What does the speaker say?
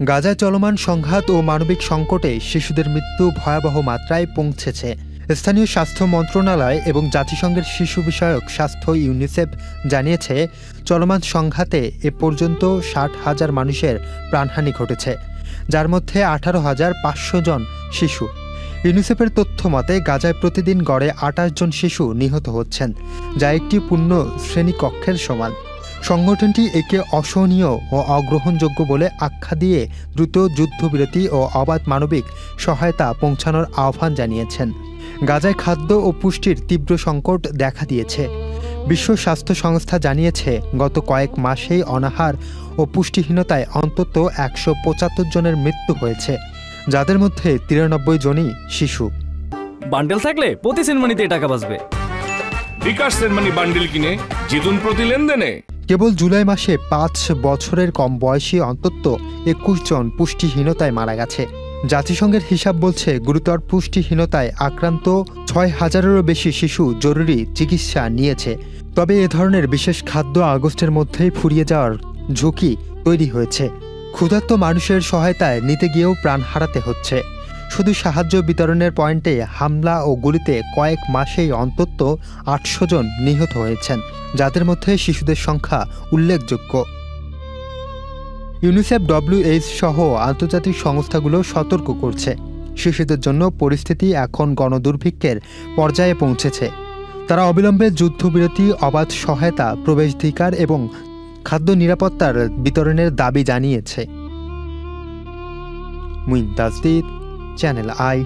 গাজায় চলমান সংঘাত ও মানবিক সংকটে শিশুদের মৃত্যু ভয়াবহ মাত্রায় পৌঁছেছে। স্থানীয় স্বাস্থ্য মন্ত্রণালয় এবং জাতিসংঘের শিশু বিষয়ক স্বাস্থ্য ইউনিসেফ জানিয়েছে, চলমান সংঘাতে এ পর্যন্ত 60,000 মানুষের প্রাণহানি ঘটেছে, যার মধ্যে 18,500 জন শিশু। ইউনিসেফের তথ্য মতে গাজায় প্রতিদিন গড়ে 28 জন শিশু নিহত হচ্ছেন, যা একটি পূর্ণ শ্রেণীকক্ষের সমান। সংগঠনটি একে অসহনীয় ও অগ্রহণযোগ্য বলে আখ্যা দিয়ে দ্রুত যুদ্ধবিরতি ও অবাধ মানবিক সহায়তা পৌঁছানোর আহ্বান জানিয়েছেন। গাজায় খাদ্য ও পুষ্টির তীব্র সংকট দেখা দিয়েছে। বিশ্ব স্বাস্থ্য সংস্থা জানিয়েছে, গত কয়েক মাসেই অনাহার ও পুষ্টিহীনতায় অন্তত 175 জনের মৃত্যু হয়েছে, যাদের মধ্যে 93 জনই শিশু। বান্ডেল থাকলে প্রতি সেনমানিতে টাকা বাঁচবে। বিকাশ সেনমানি বান্ডেল কিনে জিতুন প্রতি লেনদেনে। কেবল জুলাই মাসে 5 বছরের কম বয়সী অন্তত 21 জন পুষ্টিহীনতায় মারা গেছে। জাতিসংঘের হিসাব বলছে, গুরুতর পুষ্টিহীনতায় আক্রান্ত 6,000-এরও বেশি শিশু জরুরি চিকিৎসা নিয়েছে। তবে এ ধরনের বিশেষ খাদ্য আগস্টের মধ্যেই ফুরিয়ে যাওয়ার ঝুঁকি তৈরি হয়েছে। ক্ষুধার্ত মানুষের সহায়তায় নিতে গিয়েও প্রাণ হারাতে হচ্ছে। শুধু সাহায্য বিতরণের পয়েন্টে হামলা ও গুলিতে কয়েক মাসেই অন্তত 800 জন নিহত হয়েছেন, যাদের মধ্যে শিশুদের সংখ্যা উল্লেখযোগ্য। ইউনিসেফ, WHO সহ আন্তর্জাতিক সংস্থাগুলো সতর্ক করছে, শিশুদের জন্য পরিস্থিতি এখন গণদুর্ভিক্ষের পর্যায়ে পৌঁছেছে। তারা অবিলম্বে যুদ্ধবিরতি, অবাধ সহায়তা, প্রবেশাধিকার এবং খাদ্য নিরাপত্তার বিতরণের দাবি জানিয়েছে। Muin Tajdid, channel I.